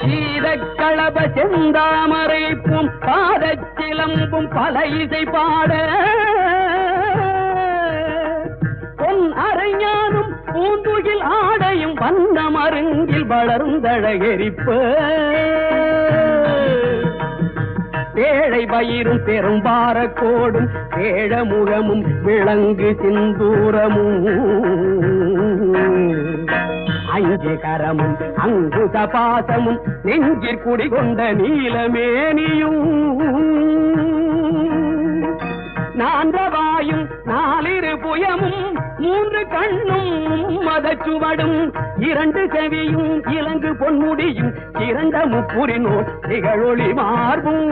சீதக்களப செந்தாமரைப்பும் பாதச்சிலம்பும் பல இசை பாட பொன் அரைஞானும் பூந்துகில் ஆடையும் வந்த மருங்கில் வளர்ந்தழகெரிப்ப பேழை பயிரும் பெரும்பாரக்கோடும் பேழமுகமும் விளங்கு சிந்தூரமும் அஞ்சு கரமும் அங்குத பாசமும் நெஞ்சிற் குடிகொண்ட நீலமேனியும் நான்றவாயும் நாலிரு புயமும் மூன்று கண்ணும் மதச்சுவடும் இரண்டு செவியும் இலங்கு பொன்முடியும் இரண்ட முப்புரினோர் திகழொளி மார்பும்